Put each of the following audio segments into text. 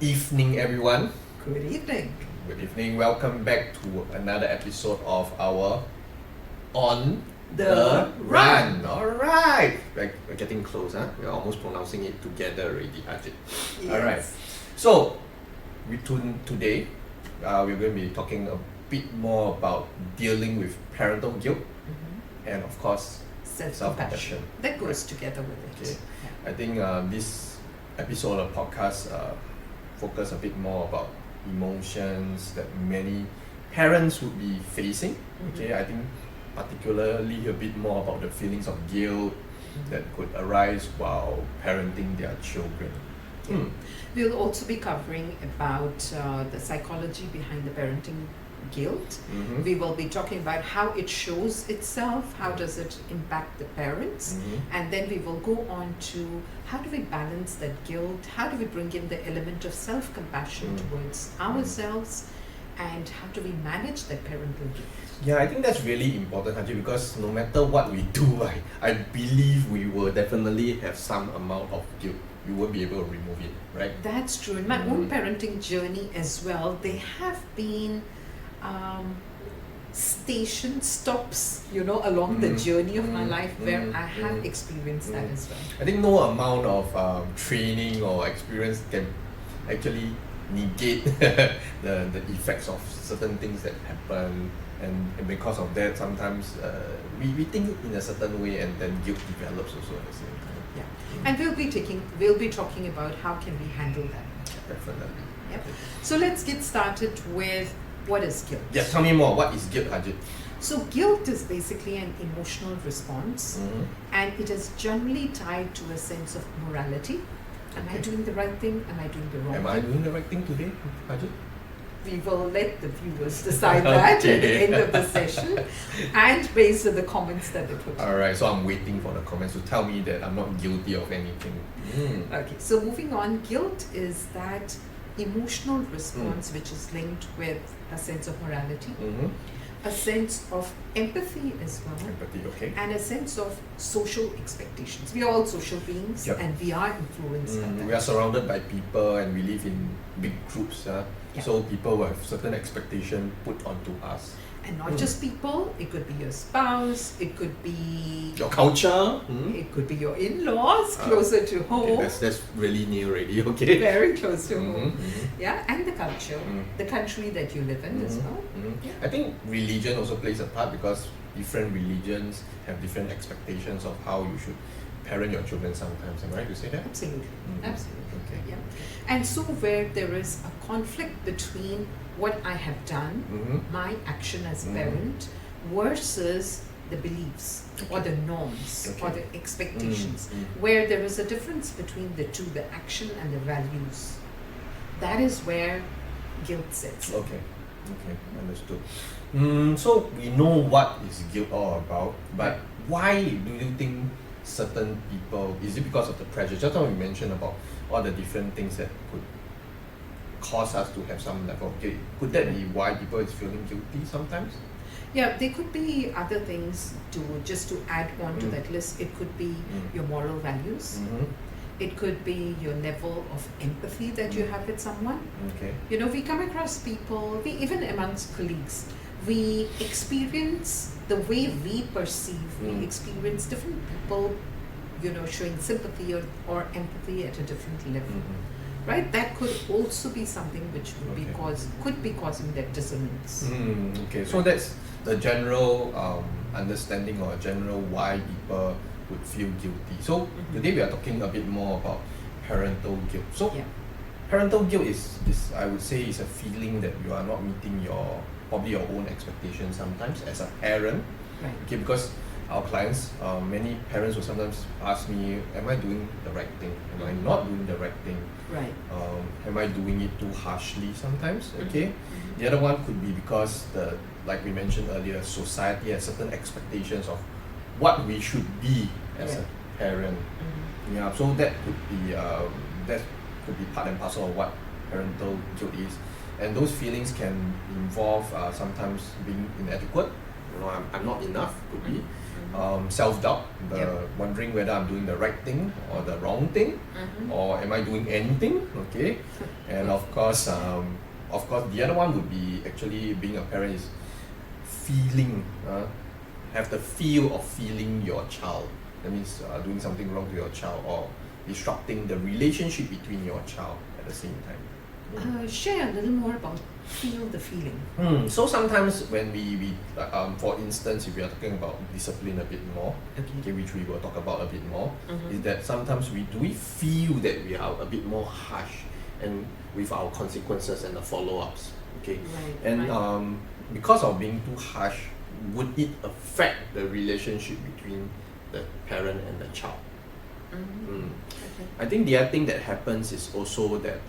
evening, everyone. Good evening. Good evening. Welcome back to another episode of our On The Run. Alright. We're getting close, huh? We're almost pronouncing it together already, Ajit. Yes. Alright. So, today, we're going to be talking a bit more about dealing with parental guilt and, of course, Self-compassion. That goes together with it. Okay. I think this episode of podcast focus a bit more about emotions that many parents would be facing. Okay, I think particularly a bit more about the feelings of guilt that could arise while parenting their children. We'll also be covering about the psychology behind the parenting guilt. We will be talking about how it shows itself, how does it impact the parents, and then we will go on to how do we balance that guilt, how do we bring in the element of self-compassion towards ourselves, and how do we manage that parental guilt. Yeah, I think that's really important, Haji, because no matter what we do, I believe we will definitely have some amount of guilt. You won't be able to remove it, right? That's true. In my own parenting journey as well, there have been stops, along the journey of my life where I have experienced that as well. I think no amount of training or experience can actually negate the effects of certain things that happen, and because of that, sometimes we think in a certain way, and then guilt develops also at the same time. Yeah, and we'll be talking about how can we handle that. Definitely. Yep. So let's get started with what is guilt. Yeah, tell me more. What is guilt, Ajit? So guilt is basically an emotional response, and it is generally tied to a sense of morality. Am I doing the right thing? Am I doing the wrong thing? Am I doing the right thing today, Ajit? We will let the viewers decide that at the end of the session and based on the comments that they put. Alright, so I'm waiting for the comments to tell me that I'm not guilty of anything. Okay, so moving on, guilt is that emotional response which is linked with a sense of morality, a sense of empathy as well, Empathy, okay. and a sense of social expectations. We are all social beings, and we are influenced by that. We are surrounded by people and we live in big groups, so people will have certain expectation put onto us. And not just people, it could be your spouse, it could be your culture, it could be your in-laws closer to home. Okay, that's really near already, okay? Very close to home. Yeah, and the culture, the country that you live in as well. Yeah. I think religion also plays a part because different religions have different expectations of how you should parent your children sometimes. Am I right to say that? Absolutely. Absolutely. Okay. Yeah. And so where there is a conflict between what I have done, my action as a parent, versus the beliefs or the norms or the expectations, where there is a difference between the two, the action and the values. That is where guilt sets in. Okay, understood. So we know what is guilt all about, but why do you think certain people, is it because of the pressure? Just now we mentioned about all the different things that could cause us to have some level of guilt. Could that be why people is feeling guilty sometimes? Yeah, there could be other things to add on to that list. It could be your moral values. It could be your level of empathy that you have with someone. Okay. We come across people, even amongst colleagues, we experience the way we perceive, we experience different people, showing sympathy or empathy at a different level. Right? That could also be something which would could be causing that dissonance. Okay, so that's the general understanding or general why people would feel guilty. So today we are talking a bit more about parental guilt. So parental guilt is I would say is a feeling that you are not meeting probably your own expectations sometimes as a parent. Right. Okay, because our clients, many parents will sometimes ask me, am I doing the right thing? Am I not doing the right thing? Right. Am I doing it too harshly sometimes? Okay. The other one could be because like we mentioned earlier, society has certain expectations of what we should be as a parent. Yeah, so that could be part and parcel of what parental guilt is, and those feelings can involve sometimes being inadequate. I'm not enough, could be, self-doubt, the Yep. wondering whether I'm doing the right thing or the wrong thing, or am I doing anything? Okay, and of course, the other one would be actually being a parent is feeling, have the feel of feeling your child. That means doing something wrong to your child or disrupting the relationship between your child at the same time. Share a little more about feel the feeling. So sometimes when we for instance, if we are talking about discipline a bit more, okay, which we will talk about a bit more, is that sometimes we feel that we are a bit more harsh and with our consequences and the follow-ups. Okay, Right, and right. because of being too harsh, would it affect the relationship between the parent and the child? Okay. I think the other thing that happens is also that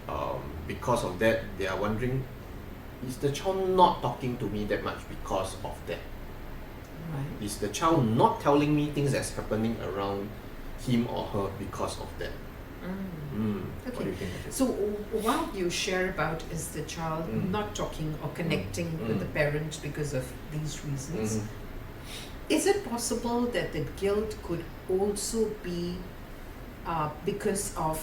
because of that, they are wondering, is the child not talking to me that much because of that? Right. Is the child not telling me things that's happening around him or her because of that? What do you think of it? So while you share about is the child not talking or connecting with the parent because of these reasons, is it possible that the guilt could also be because of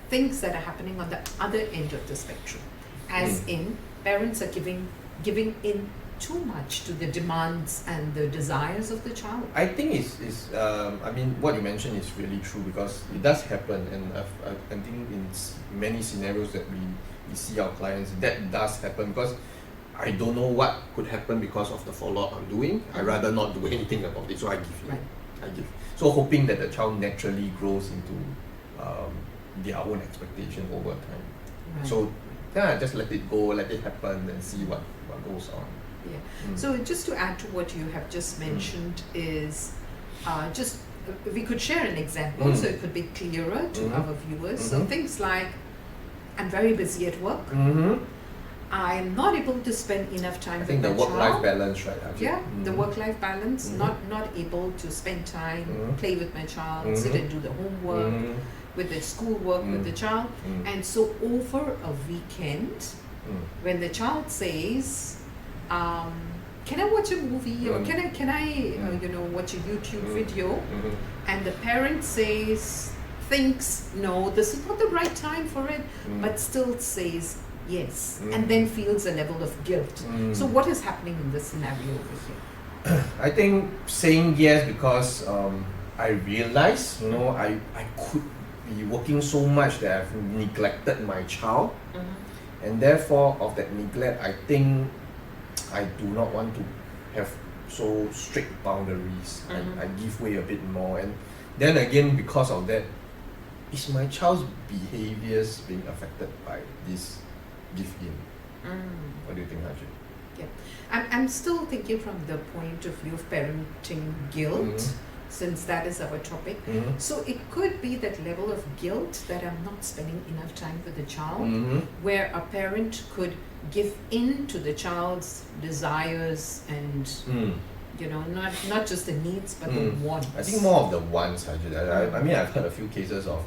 things that are happening on the other end of the spectrum, as in parents are giving in too much to the demands and the desires of the child? I think it's I mean what you mentioned is really true because it does happen, and I think in many scenarios that we see our clients, that does happen because I don't know what could happen because of the follow-up I'm doing. I rather not do anything about it, so I give. Right. I give. So hoping that the child naturally grows into their own expectation over time. Right. So yeah, just let it go, let it happen, and see what goes on. Yeah. So just to add to what you have just mentioned is just we could share an example so it could be clearer to our viewers. So things like, I'm very busy at work. I'm not able to spend enough time I with think my the work-life child. balance, right? Ajit? Yeah, the work-life balance, not able to spend time, play with my child, sit and do the homework, with the schoolwork with the child. And so over a weekend, when the child says, can I watch a movie or can I watch a YouTube video, and the parent thinks no, this is not the right time for it, but still says yes, and then feels a level of guilt. So what is happening in this scenario over here? I think saying yes because I realize, I could be working so much that I've neglected my child, and therefore of that neglect, I think I do not want to have so strict boundaries. I give way a bit more, and then again because of that, is my child's behaviors being affected by this give in? What do you think, Ajit? Yeah, I'm still thinking from the point of view of parenting guilt, since that is our topic. So it could be that level of guilt that I'm not spending enough time with the child, where a parent could give in to the child's desires and not just the needs but the wants. I think more of the wants, Ajit. I mean, I've heard a few cases of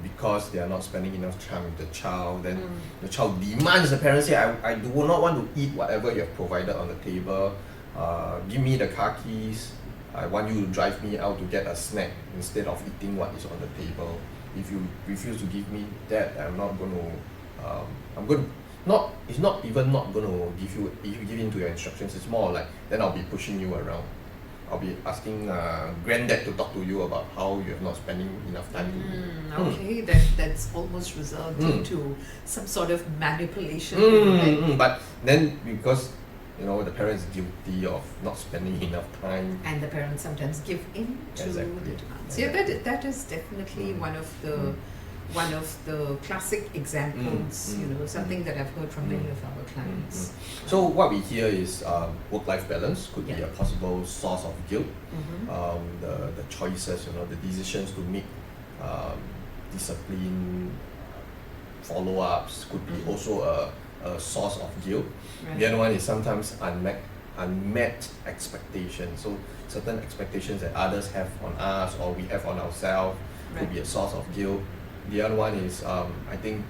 because they are not spending enough time with the child, then the child demands, the parents say, I do not want to eat whatever you have provided on the table, give me the car keys, I want you to drive me out to get a snack instead of eating what is on the table. If you refuse to give me that, I'm not going to, it's not even not going to give you, if you give in to your instructions, it's more like, then I'll be pushing you around. I'll be asking granddad to talk to you about how you're not spending enough time to Okay, that's almost resulting to some sort of manipulation. But then because the parents guilty of not spending enough time, and the parents sometimes give in to the demands. Yeah, that is definitely one of the classic examples, something that I've heard from many of our clients. So what we hear is work-life balance could be a possible source of guilt. The choices, the decisions to make, discipline, follow-ups could be also a source of guilt. Right. The other one is sometimes unmet expectations. So certain expectations that others have on us or we have on ourselves could be a source of guilt. The other one is, I think,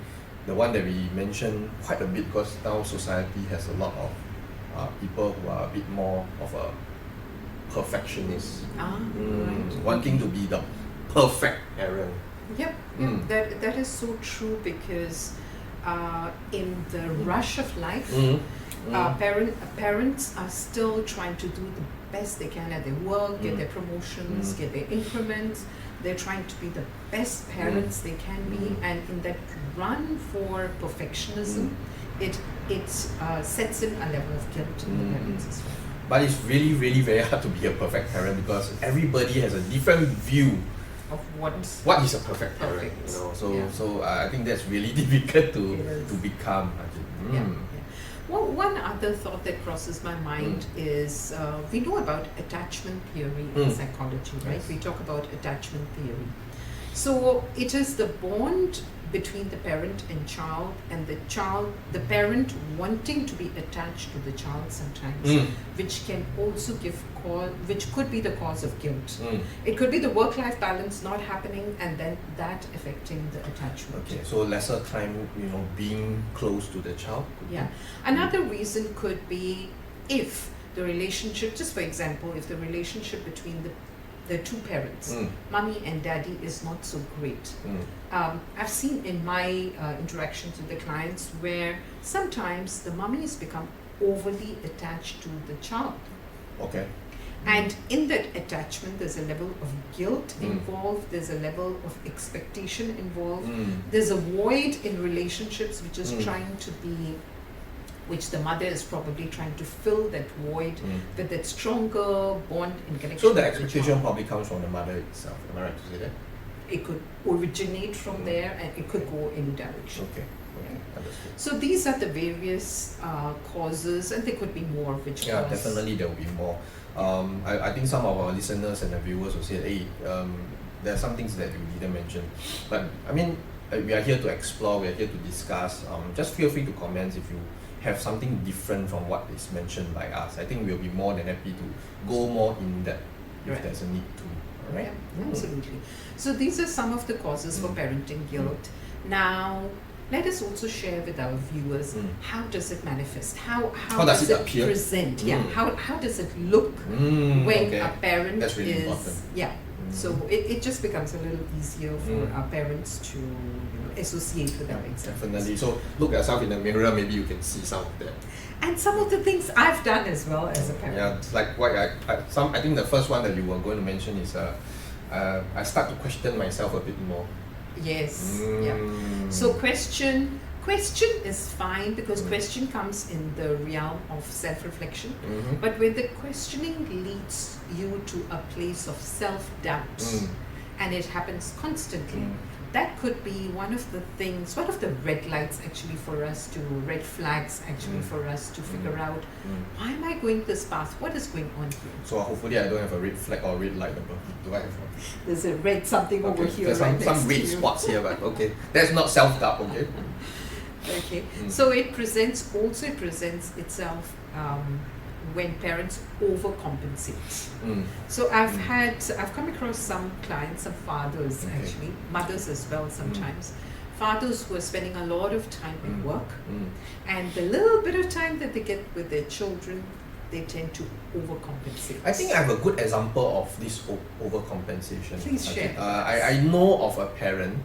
the one that we mentioned quite a bit because now society has a lot of people who are a bit more of a perfectionist. Right. Wanting to be the perfect parent. Yep, that is so true because in the rush of life, parents are still trying to do the best they can at their work, get their promotions, get their increments. They're trying to be the best parents they can be, and in that run for perfectionism, it sets in a level of guilt in the parents as well. But it's really, really very hard to be a perfect parent because everybody has a different view Of what is a perfect parent. Perfect. You know, so Yeah. so I think that's really difficult to It is. become. Yeah. Well, one other thought that crosses my mind is we know about attachment theory in psychology, right? Yes. We talk about attachment theory. So it is the bond between the parent and child, and the parent wanting to be attached to the child sometimes, which can also which could be the cause of guilt. It could be the work-life balance not happening, and then that affecting the attachment. Okay, so lesser time, being close to the child. Yeah. Another reason could be if the relationship, just for example, if the relationship between the two parents, mommy and daddy, is not so great. I've seen in my interactions with the clients where sometimes the mummies become overly attached to the child. Okay. And in that attachment, there's a level of guilt involved, there's a level of expectation involved, there's a void in relationships which is trying to be, which the mother is probably trying to fill that void with that stronger bond and connection. So the with expectation child. probably comes from the mother itself. Am I right to say that? It could originate from there, and it could go any direction. Okay. Understood. So these are the various causes, and there could be more which Yeah, cause. definitely there will be more. I think some of our listeners and the viewers will say, hey, there are some things that you didn't mention. But I mean, we are here to explore, we are here to discuss. Just feel free to comment if you have something different from what is mentioned by us. I think we'll be more than happy to go more in depth if Right. there's a need to. Alright? Yeah, absolutely. So these are some of the causes for parenting guilt. Now, let us also share with our viewers how does it manifest? How does it appear? present? Yeah. How does it look when okay. a parent That's really is important. yeah. So it just becomes a little easier for our parents to associate with our examples. Definitely. So look at yourself in the mirror, maybe you can see some of that. And some of the things I've done as well as a parent. Yeah, it's like what I think the first one that you were going to mention is I start to question myself a bit more. Yes. Yeah. So question is fine because question comes in the realm of self-reflection. But when the questioning leads you to a place of self-doubt and it happens constantly, that could be one of the red lights actually for us red flags actually for us to figure out, why am I going this path? What is going on here? So hopefully I don't have a red flag or red light above. Do I have one? There's a red something over here. There's right some next red to you. spots here, but okay. That's not self-doubt, okay? Okay, so it presents itself when parents overcompensate. So I've come across some clients, some fathers actually, mothers as well sometimes, fathers who are spending a lot of time at work, and the little bit of time that they get with their children, they tend to overcompensate. I think I have a good example of this overcompensation. Please share. I know of a parent,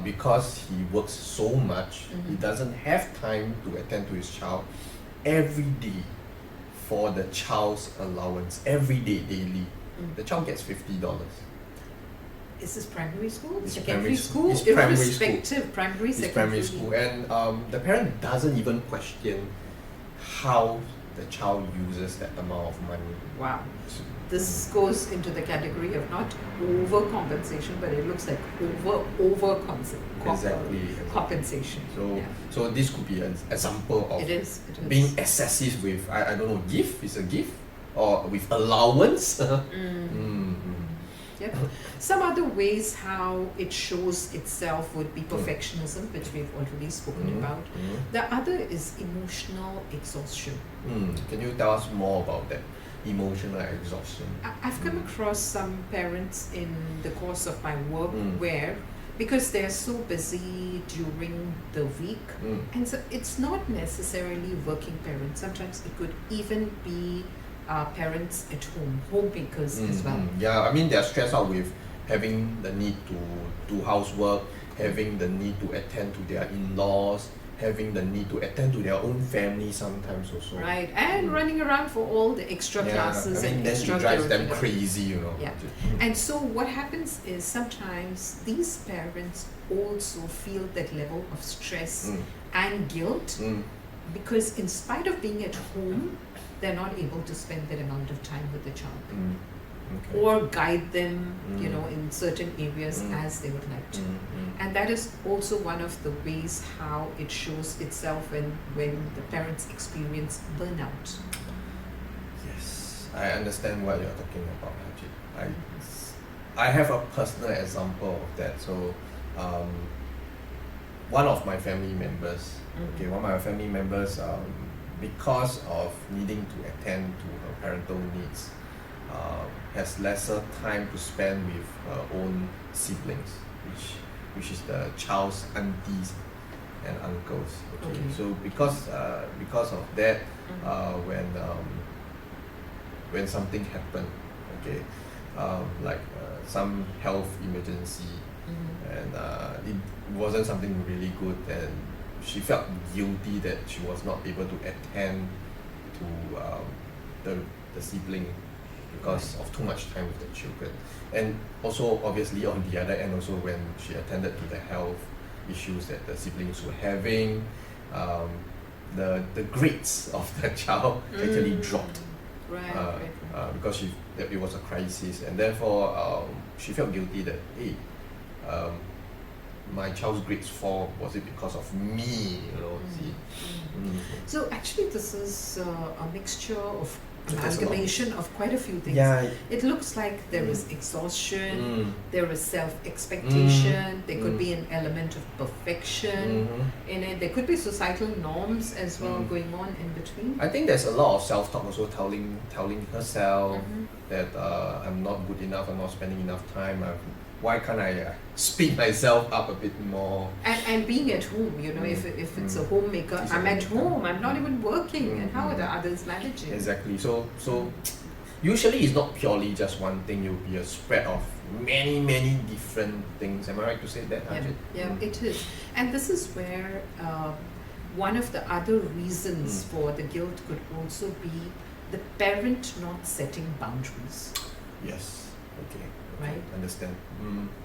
because he works so much, he doesn't have time to attend to his child every day for the child's allowance, every day, daily. The child gets $50. Is this primary school? It's Secondary primary school. school? It's primary Irrespective, primary, It's secondary. primary school, and the parent doesn't even question how the child uses that amount of money. Wow. This goes into the category of not overcompensation, but it looks like Exactly. compensation. So, yeah. so this could be an example of It is. being excessive with I don't know, gift is a gift or with allowance. Yep. Some other ways how it shows itself would be perfectionism, which we've already spoken about. The other is emotional exhaustion. Can you tell us more about that? Emotional exhaustion. I've come across some parents in the course of my work where, because they're so busy during the week, and so it's not necessarily working parents. Sometimes it could even be parents at home, homemakers as well. Yeah, I mean, they're stressed out with having the need to do housework, having the need to attend to their in-laws, having the need to attend to their own family sometimes also. Right, and running around for all the extra classes I mean, and then extra it drives them curriculum. crazy, you know. Yeah. And so what happens is sometimes these parents also feel that level of stress and guilt because in spite of being at home, they're not able to spend that amount of time with the child Okay. or guide them, you know, in certain areas as they would like to. And that is also one of the ways how it shows itself when the parents experience burnout. Yes, I understand what you're talking about, Ajit. I have a personal example of that. So, one of my family members, because of needing to attend to her parental needs, has lesser time to spend with her own siblings, which is the child's aunties and uncles. Okay. So because of that, when something happened, okay, like some health emergency, and it wasn't something really good, and she felt guilty that she was not able to attend to the sibling because of too much time with the children. And also obviously on the other end also when she attended to the health issues that the siblings were having, the grades of the child actually dropped. Because it was a crisis, and therefore she felt guilty that, hey, my child's grades fall, was it because of me, you know, see. So actually this is a mixture of amalgamation of quite a few things. Yeah. It looks like there is exhaustion, there is self-expectation, there could be an element of perfection in it, there could be societal norms as well going on in between. I think there's a lot of self-talk also telling herself that I'm not good enough, I'm not spending enough time, why can't I speed myself up a bit more? And being at home, you know, if it's a homemaker, I'm at home, I'm not even working, and how are the others managing? Exactly. So usually it's not purely just one thing, you'll be a spread of many different things. Am I right to say that, Ajit? Yeah, it is. And this is where one of the other reasons for the guilt could also be the parent not setting boundaries. Yes. Okay. Right. Understand.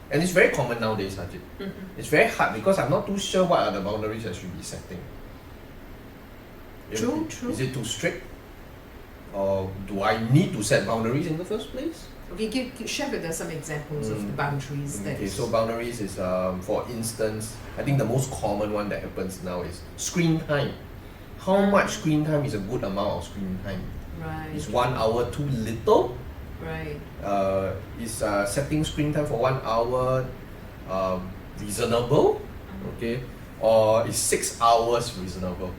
And it's very common nowadays, Ajit. It's very hard because I'm not too sure what are the boundaries I should be setting. True. Is it too strict? Or do I need to set boundaries in the first place? Okay, share with us some examples of the boundaries that... Okay, so boundaries is, for instance, I think the most common one that happens now is screen time. How much screen time is a good amount of screen time? Right. Is 1 hour too little? Right. Is setting screen time for 1 hour reasonable? Okay, or is 6 hours reasonable?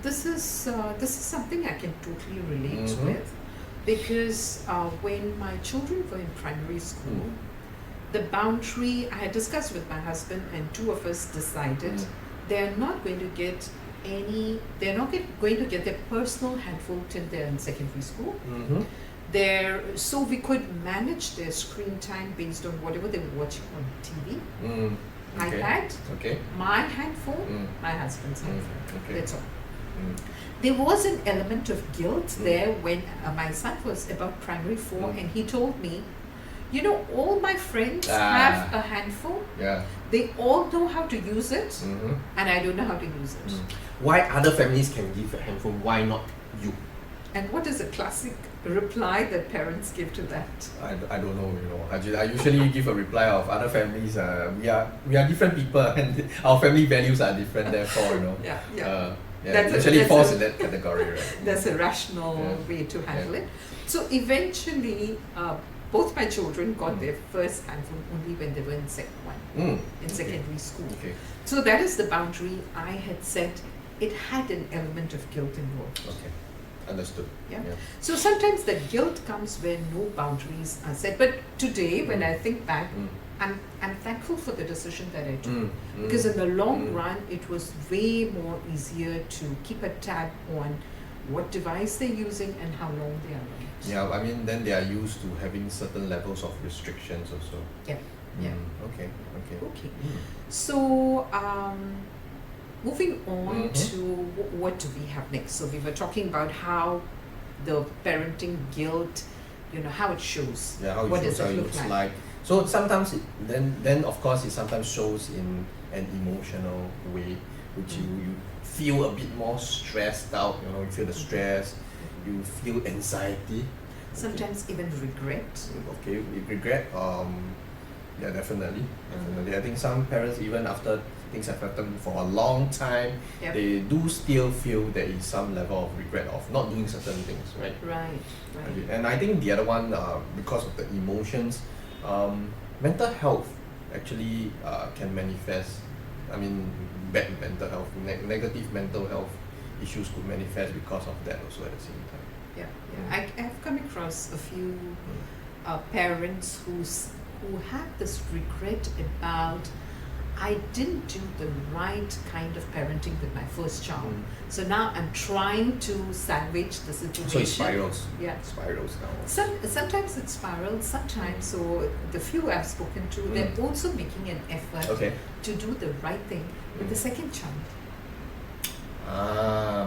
This is something I can totally relate with, because when my children were in primary school, the boundary I had discussed with my husband, and two of us decided they're not going to get going to get their personal handphone till they're in secondary school. So we could manage their screen time based on whatever they were watching on TV, iPad, my handphone, my husband's handphone. That's all. There was an element of guilt there when my son was about primary 4 and he told me, you know, all my friends have a handphone. Yeah. They all know how to use it, and I don't know how to use it. Why other families can give a handphone, why not you? And what is a classic reply that parents give to that? I don't know, you know. I usually give a reply of other families. We are different people, and our family values are different. Therefore, you know. It usually falls in that category, right? That's a rational way to handle it. So eventually, both my children got their first handphone only when they were in Sec 1, in secondary school. So that is the boundary I had set. It had an element of guilt involved. Okay. Understood. Yeah. So sometimes the guilt comes when no boundaries are set. But today, when I think back, I'm thankful for the decision that I took, because in the long run, it was way more easier to keep a tab on what device they're using, and how long they are on it. Yeah, I mean, then they are used to having certain levels of restrictions also. Yeah. Yeah. Okay. Okay. Mm. So, moving on Mhm. to what do we have next? So we were talking about how the parenting guilt, how it shows. Yeah, how it What shows, does it how it look looks like? like. So sometimes then of course it sometimes shows in an emotional way, which you feel a bit more stressed out. You feel the stress, you feel anxiety. Sometimes even regret. Okay, we regret. Yeah, definitely. I think some parents, even after things have happened for a long time, Yep. they do still feel there is some level of regret of not doing certain things, right? Right. And I think the other one, because of the emotions, mental health actually can manifest. I mean, bad mental health, negative mental health issues could manifest because of that also at the same time. Yeah. I have come across a few parents who have this regret about, I didn't do the right kind of parenting with my first child. So now I'm trying to salvage the situation. So it spirals. Yeah. Spirals now. Sometimes it spirals, sometimes, so the few I've spoken to, they're also making an effort to do the right thing with the second child.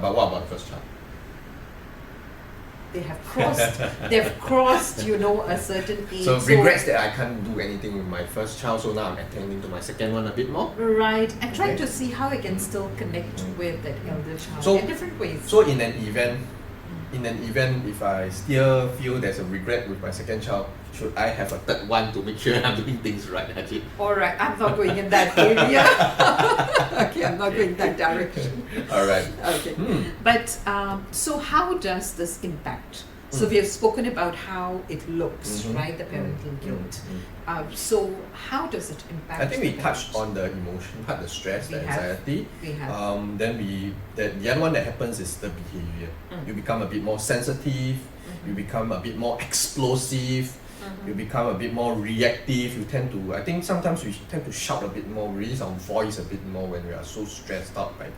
But what about the first child? They've crossed, a certain age. So regrets that I can't do anything with my first child, so now I'm attending to my second one a bit more. Right, and trying to see how I can still connect with that elder child So- in different ways. So in an event, if I still feel there's a regret with my second child, should I have a third one to make sure I'm doing things right, Ajit? Alright, I'm not going in that area. Okay, I'm not going that direction. Alright. Okay. But so how does this impact? So we have spoken about how it looks, right? The parental guilt. So how does it impact? I think we the touched parent? on the emotion part, the stress, the We have. anxiety. We have. Then the other one that happens is the behavior. You become a bit more sensitive. You become a bit more explosive. You become a bit more reactive. I think sometimes we tend to shout a bit more, raise our voice a bit more when we are so stressed out by it.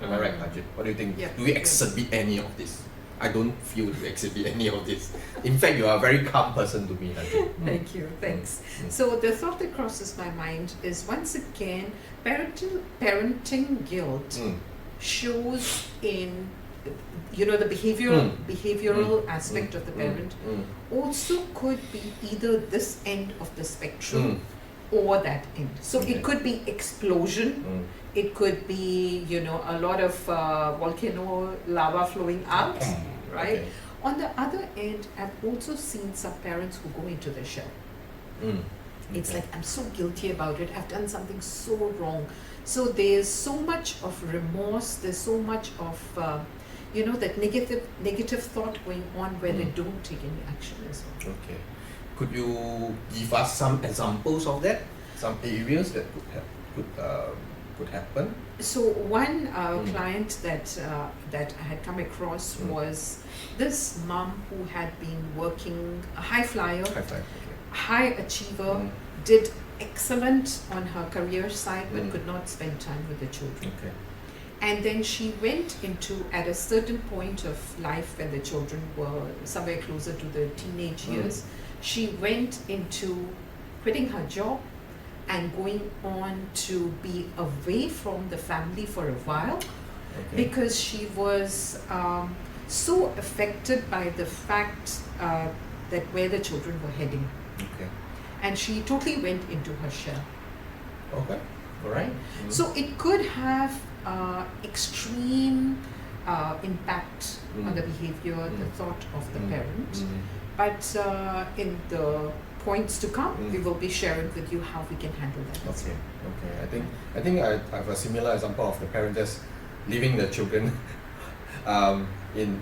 Am I right, Ajit? What do you think? Yeah. Do we exhibit any of this? I don't feel you exhibit any of this. In fact, you are a very calm person to me, Ajit. Thank you, thanks. So the thought that crosses my mind is, once again, parenting guilt shows in the behavioral aspect of the parent also could be either this end of the spectrum or that end. So it could be explosion. It could be, a lot of volcano lava flowing out, right? Okay. On the other end, I've also seen some parents who go into the shell. It's like, I'm so guilty about it. I've done something so wrong. So there's so much of remorse. There's so much of, that negative thought going on where they don't take any action as well. Okay. Could you give us some examples of that? Some areas that could happen? So one client that I had come across was this mom who had been working, a high flyer, High five. high achiever, did excellent on her career side, but could not spend time with the children. Okay. And then she went into, at a certain point of life when the children were somewhere closer to the teenage years, she went into quitting her job and going on to be away from the family for a while, because she was so affected by the fact that where the children were heading. Okay. And she totally went into her shell. Okay. All right. So it could have extreme impact on the behavior, the thought of the parent. But in the points to come, we will be sharing with you how we can handle that. as Okay. well. Okay. I think I have a similar example of the parent just leaving the children in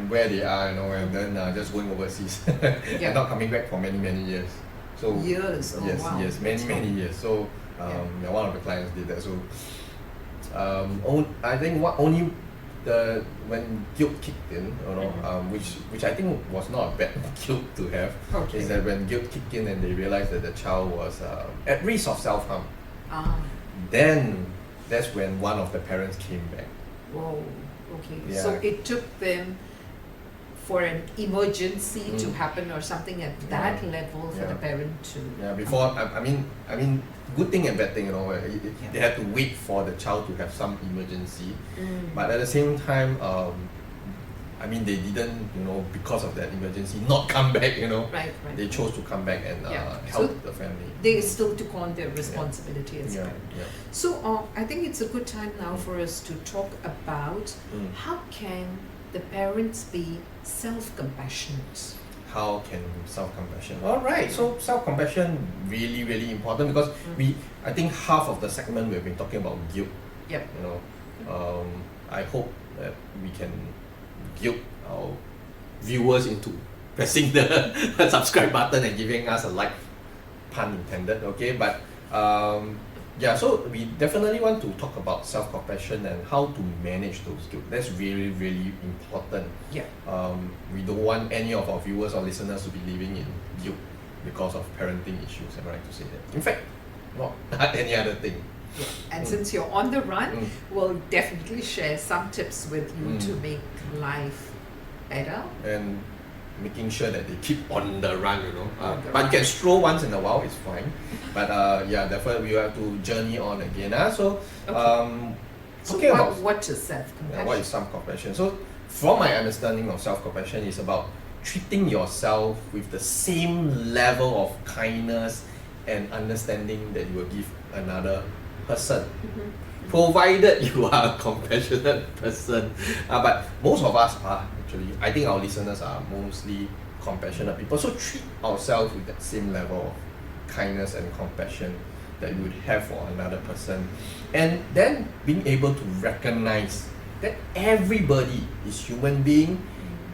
where they are, and then just going overseas and not coming back for many years. So Years. Oh, yes, wow. yes, many years. So one of the clients did that. So I think when guilt kicked in, which I think was not a bad guilt to have, is that when guilt kicked in and they realized that the child was at risk of self-harm, then that's when one of the parents came back. Whoa. Okay, Yeah. so it took them for an emergency to happen or something at that level for the parent to. Yeah, before I mean, good thing and bad thing, they had to wait for the child to have some emergency, but at the same time, I mean, they didn't, because of that emergency, not come back. Right. They chose to come back and help the family. They still took on their responsibility as Yeah, parent. yeah. So I think it's a good time now for us to talk about how can the parents be self-compassionate. How can self-compassion? All right, so self-compassion really, really important because I think half of the segment we've been talking about guilt. Yep. I hope that we can guilt our viewers into pressing the subscribe button and giving us a like, pun intended. Okay, but so we definitely want to talk about self-compassion and how to manage those guilt. That's really, really important. Yeah. We don't want any of our viewers or listeners to be living in guilt because of parenting issues. Am I right to say that? In fact, not any other thing. Yeah. And since you're on the run, we'll definitely share some tips with you to make life better. And making sure that they keep on the run, But you can stroll once in a while, it's fine. But definitely we have to journey on again. So what is self-compassion? What is self-compassion? So from my understanding of self-compassion is about treating yourself with the same level of kindness and understanding that you will give another person. Provided you are a compassionate person. But most of us are actually, I think our listeners are mostly compassionate people. So treat ourselves with that same level of kindness and compassion that you would have for another person. And then being able to recognize that everybody is human being,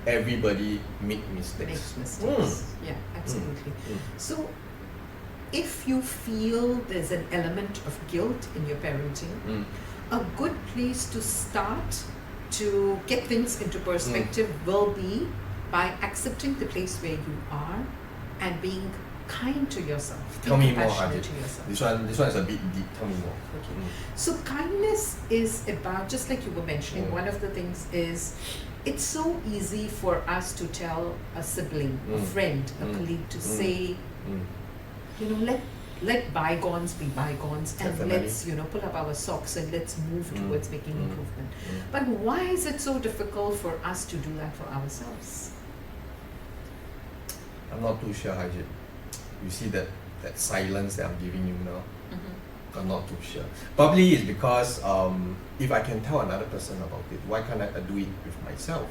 everybody makes mistakes. Yeah, absolutely. So if you feel there's an element of guilt in your parenting, a good place to start to get things into perspective will be by accepting the place where you are and being kind to yourself. Tell me more, compassionate Ajit. to yourself. This one is a bit deep. Tell me more. Okay. So kindness is about, just like you were mentioning, one of the things is it's so easy for us to tell a sibling, a friend, a colleague to say, let bygones be bygones, and Definitely. let's pull up our socks and let's move towards making improvement. But why is it so difficult for us to do that for ourselves? I'm not too sure, Ajit. You see that silence that I'm giving you now? I'm not too sure. Probably it's because if I can tell another person about it, why can't I do it with myself?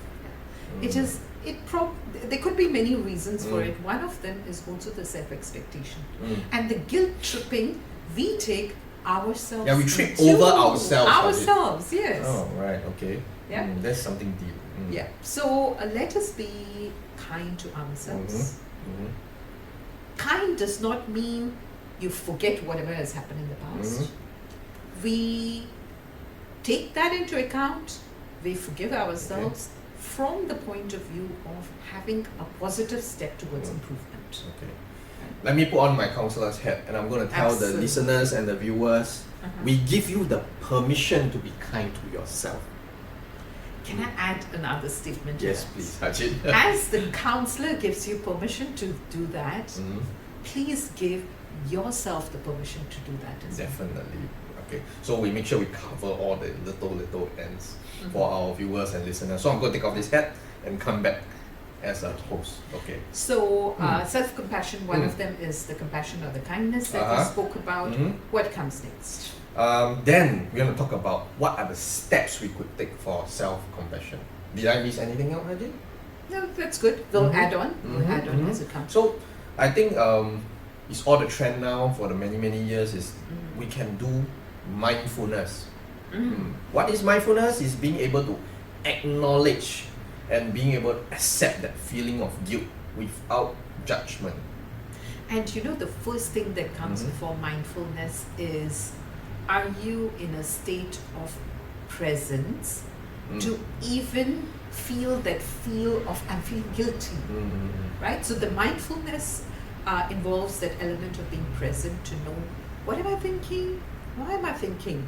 There could be many reasons for it. One of them is also the self-expectation. And the guilt tripping we take ourselves. Yeah, we trip into. over ourselves. Ourselves, yes. Oh, right, okay. Yeah. That's something deep. Yeah. So let us be kind to ourselves. Kind does not mean you forget whatever has happened in the past. We take that into account. We forgive ourselves from the point of view of having a positive step towards improvement. Okay. Let me put on my counselor's hat and I'm going to tell the listeners and the viewers, we give you the permission to be kind to yourself. Can I add another statement? Yes, please, Ajit. As the counselor gives you permission to do that, please give yourself the permission to do that as well. Definitely. Okay. So we make sure we cover all the little ends for our viewers and listeners. So I'm going to take off this hat and come back as a host. Okay. So self-compassion, one of them is the compassion or the kindness that we spoke about. What comes next? Then we're going to talk about what are the steps we could take for self-compassion. Did I miss anything else, Ajit? No, that's good. We'll add on. We'll add on as it comes. So I think it's all the trend now for the many years is we can do mindfulness. What is mindfulness? Is being able to acknowledge and being able to accept that feeling of guilt without judgment. And the first thing that comes before mindfulness is, are you in a state of presence to even feel that feel of I'm feeling guilty, right? So the mindfulness involves that element of being present to know, what am I thinking? Why am I thinking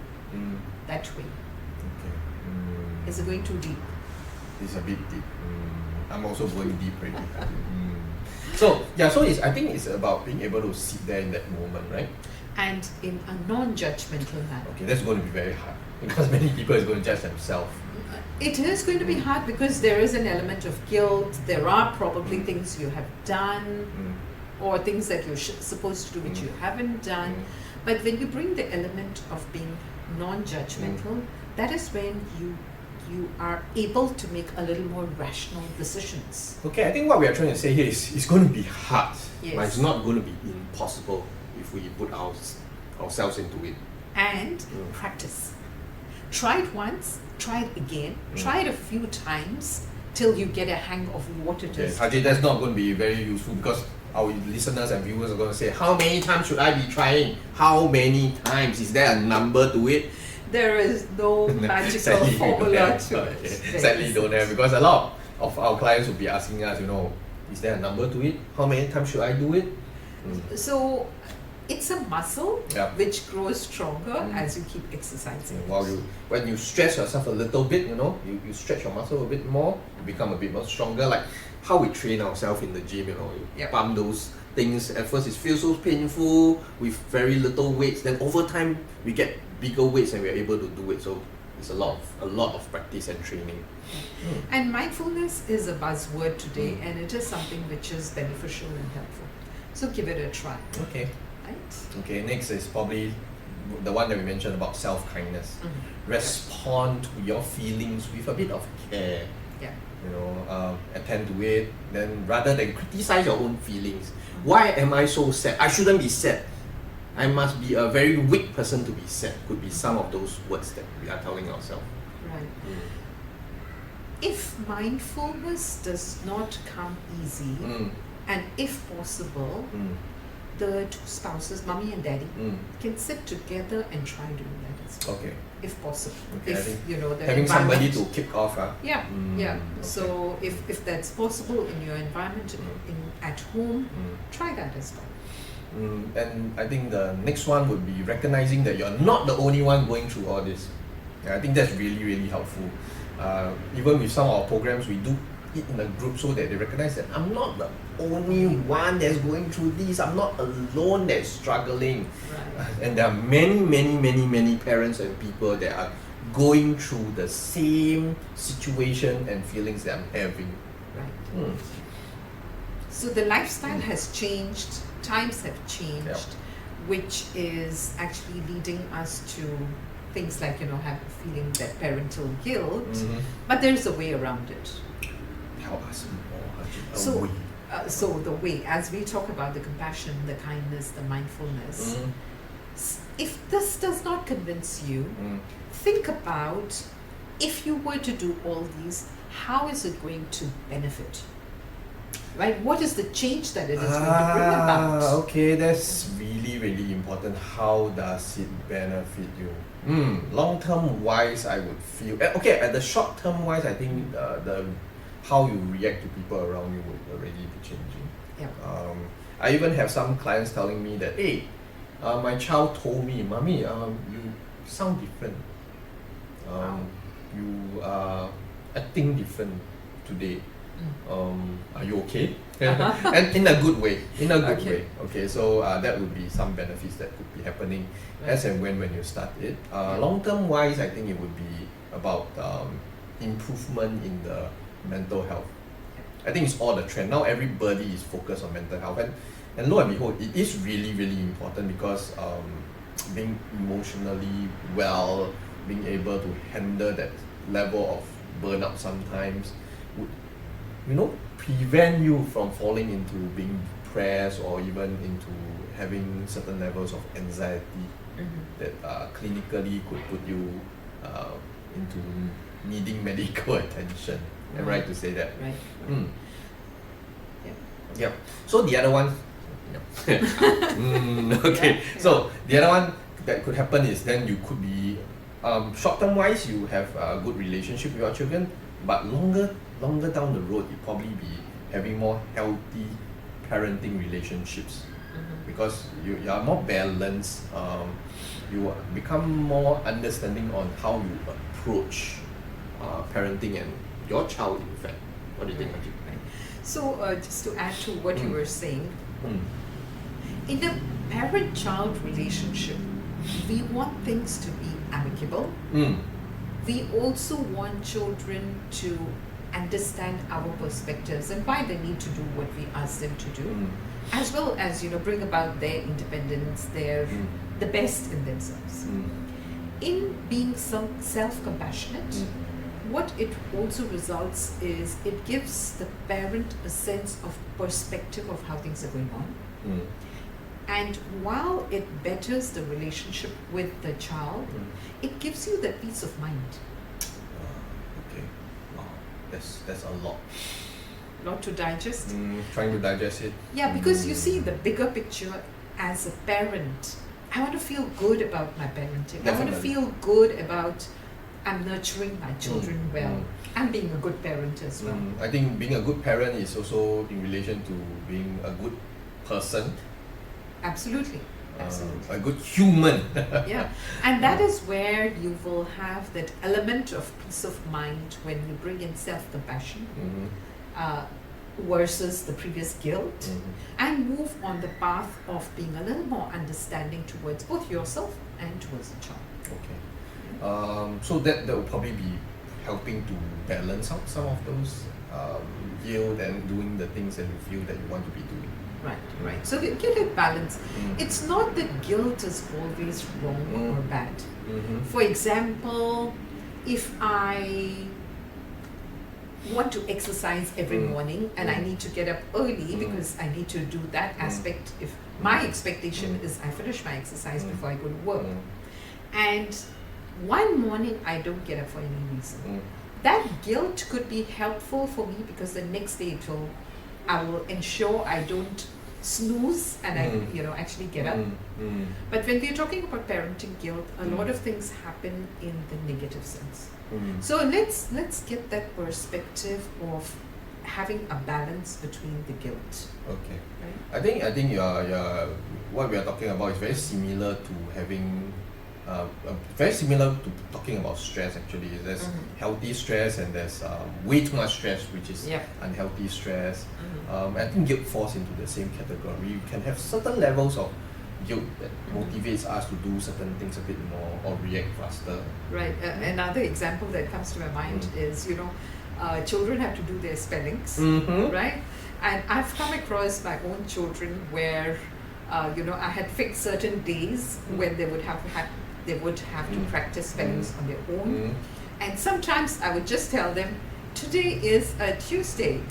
that way? Okay. Is it going too deep? It's a bit deep. I'm also going deep already. I think. So I think it's about being able to sit there in that moment, right? And in a non-judgmental manner. Okay, that's going to be very hard because many people is going to judge themselves. It is going to be hard because there is an element of guilt. There are probably things you have done or things that you're supposed to do which you haven't done. But when you bring the element of being non-judgmental, that is when you are able to make a little more rational decisions. Okay, I think what we are trying to say here is it's going to be hard, Yes. but it's not going to be impossible if we put ourselves into it. And practice. Try it once, try it again, try it a few times till you get a hang of what it is. Haji, that's not going to be very useful because our listeners and viewers are going to say, how many times should I be trying? How many times? Is there a number to it? There is no magical Sadly, formula to okay. it. Sadly, don't have because a lot of our clients will be asking us, is there a number to it? How many times should I do it? So it's a muscle Yeah. which grows stronger as you keep exercising. When you stretch yourself a little bit, you stretch your muscle a bit more, you become a bit more stronger. Like how we train ourselves in the gym, you pump those things. At first it feels so painful with very little weights. Then over time we get bigger weights and we are able to do it. So it's a lot of practice and training. And mindfulness is a buzzword today, and it is something which is beneficial and helpful. So give it a try. Okay. Right? Okay, next is probably the one that we mentioned about self-kindness. Respond to your feelings with a bit of care. Yeah. Attend to it. Then rather than criticize your own feelings, why am I so sad? I shouldn't be sad. I must be a very weak person to be sad. Could be some of those words that we are telling ourselves. Right. If mindfulness does not come easy, and if possible, the two spouses, mommy and daddy, can sit together and try doing that as well. Okay. If possible. Okay, I If think the having somebody environment- to kick off, Yeah, yeah. Okay. So if that's possible in your environment, at home, try that as well. And I think the next one would be recognizing that you're not the only one going through all this. I think that's really, really helpful. Even with some of our programs, we do it in a group so that they recognize that I'm not the only one that's going through this. I'm not alone that's struggling. Right. And there are many, many, many, many parents and people that are going through the same situation and feelings that I'm having. Right. So the lifestyle has changed, times have changed, which is actually leading us to things like, have a feeling that parental guilt, but there's a way around it. Help us more. So the way, as we talk about the compassion, the kindness, the mindfulness, if this does not convince you, think about if you were to do all these, how is it going to benefit? Right? What is the change that it is going to bring about? Okay, that's really, really important. How does it benefit you? Long term wise, I would feel okay. At the short term wise, I think the how you react to people around you would already be changing. Yeah. I even have some clients telling me that, hey, my child told me, Mommy, you sound different. You are acting different today. Are you okay? And in a good way. Way. Okay, so that would be some benefits that could be happening as and when you start it. Long term wise, I think it would be about improvement in the mental health. I think it's all the trend. Now everybody is focused on mental health, and lo and behold, it is really, really important because being emotionally well, being able to handle that level of burnout sometimes would prevent you from falling into being depressed or even into having certain levels of anxiety that clinically could put you into needing medical attention. Am I right to say that? Right. Yep. So the other one, okay. Yeah. So the other one that could happen is then you could be short term wise you have a good relationship with your children, but longer down the road you probably be having more healthy parenting relationships because you are more balanced. You become more understanding on how you approach parenting and your child, in fact. What do you think, Ajit? Right. So just to add to what you were saying, Mm. in the parent-child relationship, we want things to be amicable. Mm. We also want children to understand our perspectives and why they need to do what we ask them to do, Mm. as well as bring about their independence, their the best in themselves. Mm. In being self-compassionate, what it also results is it gives the parent a sense of perspective of how things are going on. Mm. And while it betters the relationship with the child, it gives you that peace of mind. Okay. Wow. That's a lot. Not to digest. Trying to digest it. Yeah, because you see the bigger picture as a parent. I want to feel good about my parenting. I want to Definitely. feel good about I'm nurturing my children well. I'm being a good parent as well. I think being a good parent is also in relation to being a good person, Absolutely. Absolutely. a good human. Yeah, and that is where you will have that element of peace of mind when you bring in self-compassion versus the previous guilt, and move on the path of being a little more understanding towards both yourself and towards the child. Okay. So that will probably be helping to balance out some of those guilt and doing the things that you feel that you want to be doing. Right. So we get a balance. It's not that guilt is always wrong or bad. For example, if I want to exercise every morning and I need to get up early because I need to do that aspect, if my expectation is I finish my exercise before I go to work, and one morning I don't get up for any reason, that guilt could be helpful for me because the next day I will ensure I don't snooze and I actually get up. But when we're talking about parenting guilt, a lot of things happen in the negative sense. So let's get that perspective of having a balance between the guilt. Okay. Right? I think what we are talking about is very similar to having very similar to talking about stress. Actually, there's healthy stress and there's way too much stress, which is unhealthy stress. I think guilt falls into the same category. You can have certain levels of guilt that motivates us to do certain things a bit more or react faster. Right. Another example that comes to my mind is children have to do their spellings, right? And I've come across my own children where I had fixed certain days when they would have to practice spellings on their own, and sometimes I would just tell them, today is a Tuesday,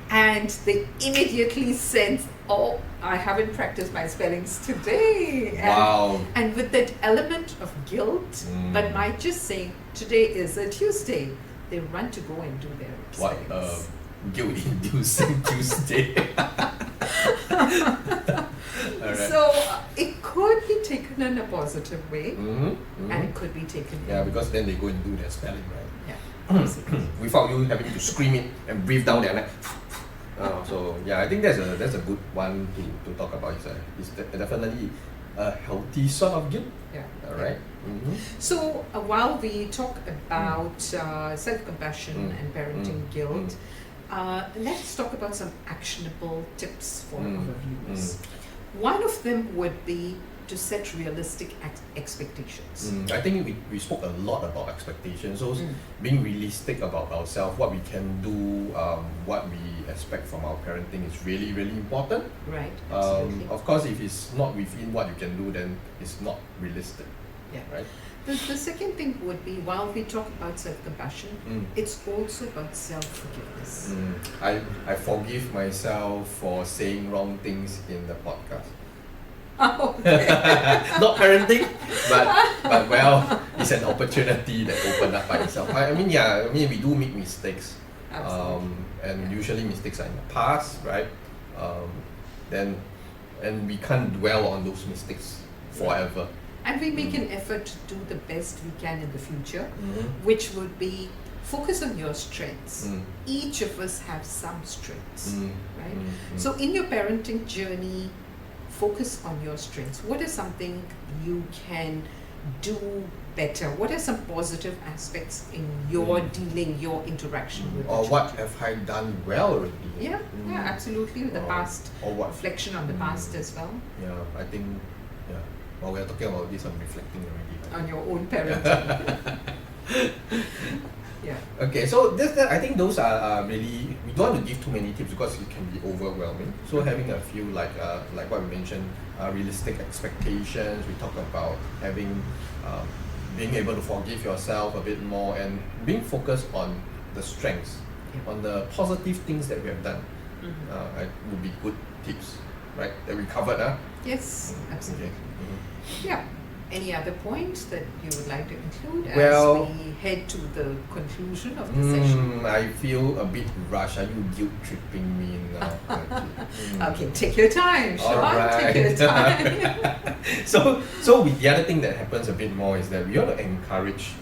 and they immediately sense, oh, I haven't practiced my spellings today. And with that element of guilt, but by just saying today is a Tuesday, they run to go and do their spellings. What guilt-inducing Tuesday. So it could be taken in a positive way, and it could be taken because then they go and do their spelling, right? Yeah. Without you having to scream it and breathe down there. So I think that's a good one to talk about. It's definitely a healthy sort of guilt. Yeah. All right. So while we talk about self-compassion and parenting guilt, let's talk about some actionable tips for our viewers. One of them would be to set realistic expectations. I think we spoke a lot about expectations. So being realistic about ourselves, what we can do, what we expect from our parenting is really, really important. Right. Absolutely. Of course, if it's not within what you can do, then it's not realistic. Yeah. Right. The second thing would be, while we talk about self-compassion, it's also about self-forgiveness. I forgive myself for saying wrong things in the podcast. Okay. Not parenting, but well, it's an opportunity that opened up by itself. I mean, we do make mistakes. And usually mistakes are in the past, right? And we can't dwell on those mistakes forever. And we make an effort to do the best we can in the future, which would be focus on your strengths. Each of us have some strengths, right? So in your parenting journey, focus on your strengths. What is something you can do better? What are some positive aspects in your dealing, your interaction with the Or children? what have I done well already? Yeah, absolutely. The Or- past, Or what? reflection on the past as well, Yeah, I think, yeah. While we're talking about this, I'm reflecting already. on your own parenting. Yeah. Okay, so I think those are really, we don't want to give too many tips because it can be overwhelming. So having a few like what we mentioned, realistic expectations. We talk about having being able to forgive yourself a bit more and being focused on the strengths, on the positive things that we have done. Would be good tips, right? That we covered, Yes, absolutely. Okay. Yeah. Any other points that you would like to include Well- as we head to the conclusion of the session? I feel a bit rushed. Are you guilt tripping me now? Okay, take your time, Sean. Take your time. So with the other thing that happens a bit more is that we want to encourage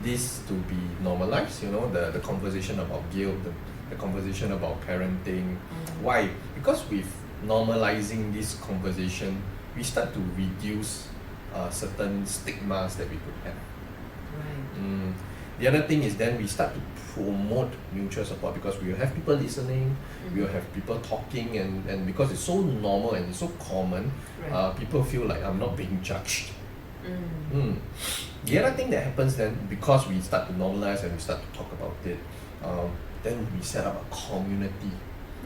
this to be normalized, the conversation about guilt, the conversation about parenting. Why? Because with normalizing this conversation, we start to reduce certain stigmas that we could have. Right. The other thing is then we start to promote mutual support because we will have people listening, we will have people talking, and because it's so normal and it's so common, Right. people feel like I'm not being judged. The other thing that happens then, because we start to normalize and we start to talk about it, then we set up a community.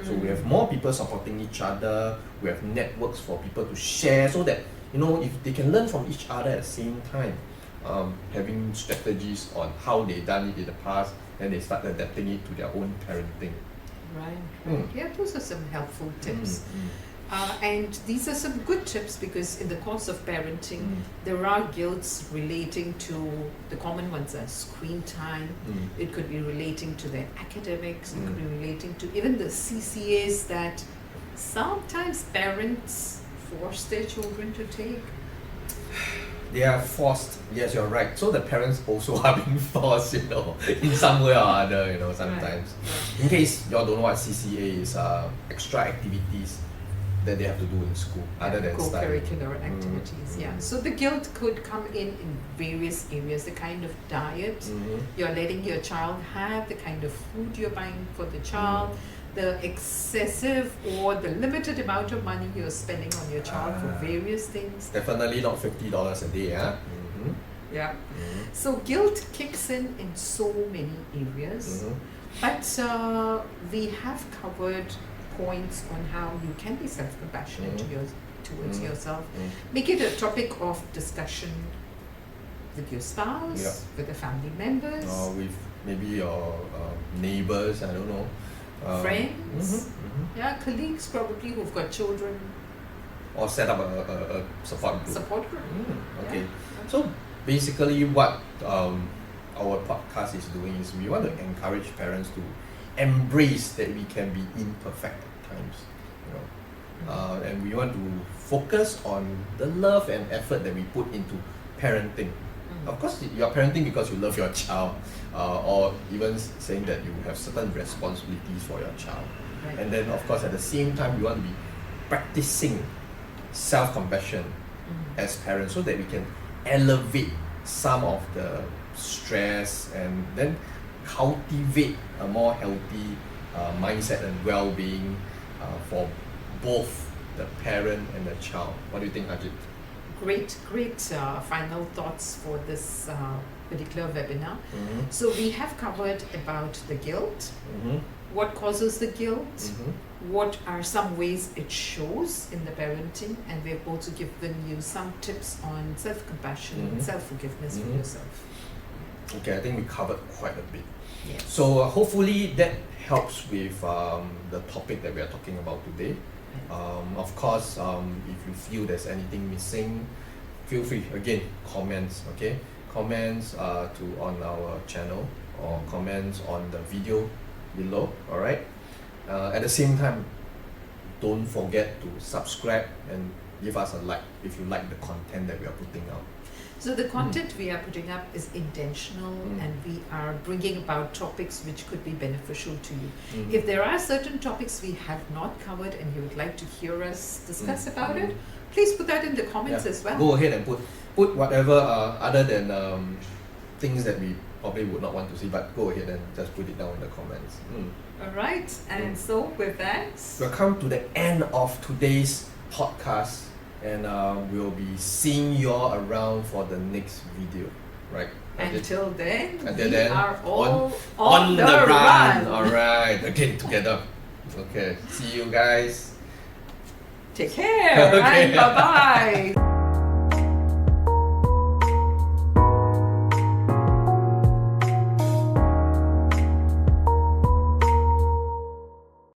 So we have more people supporting each other, we have networks for people to share so that, if they can learn from each other at the same time, having strategies on how they done it in the past, and they start adapting it to their own parenting. Right. Yeah, those are some helpful tips. And these are some good tips because in the course of parenting, there are guilts relating to the common ones are screen time. It could be relating to their academics. It could be relating to even the CCAs that sometimes parents force their children to take. They are forced. Yes, you're right. So the parents also are being forced, in some way or other, sometimes. In case y'all don't know what CCA is, extra activities that they have to do in school other than study. Co-curricular activities, yeah. So the guilt could come in various areas. The kind of diet you're letting your child have, the kind of food you're buying for the child, the excessive or the limited amount of money you're spending on your child for various things. Definitely not $50 a day, huh? Yeah. So guilt kicks in so many areas, but we have covered points on how you can be self-compassionate towards yourself. Make it a topic of discussion with your spouse, with the family members, with maybe your neighbors, I don't know. Friends, colleagues probably who've got children. Or set up a support group. Support group. Okay. Yeah. So basically what our podcast is doing is we want to encourage parents to embrace that we can be imperfect at times, and we want to focus on the love and effort that we put into parenting. Of course, you're parenting because you love your child, or even saying that you have certain responsibilities for your child. Right. And then, of course, at the same time, you want to be practicing self-compassion as parents so that we can elevate some of the stress and then cultivate a more healthy mindset and well-being for both the parent and the child. What do you think, Ajit? Great final thoughts for this particular webinar. So we have covered about the guilt, what causes the guilt, what are some ways it shows in the parenting, and we've also given you some tips on self-compassion and self-forgiveness for yourself. Okay, I think we covered quite a bit. Yes. So hopefully that helps with the topic that we are talking about today. Of course, if you feel there's anything missing, feel free, again, comments, okay? Comments on our channel or comments on the video below, alright? At the same time, don't forget to subscribe and give us a like if you like the content that we are putting out. So the content we are putting up is intentional and we are bringing about topics which could be beneficial to you. If there are certain topics we have not covered and you would like to hear us discuss about it, please put that in the comments as well. Go ahead and put put whatever other than things that we probably would not want to see, but go ahead and just put it down in the comments. All right, and so with that, We'll come to the end of today's podcast, and we'll be seeing you all around for the next video, right? until then, Until we then, are all on on the the run. All right, again together. Okay, see you guys. Take care Okay. and bye-bye.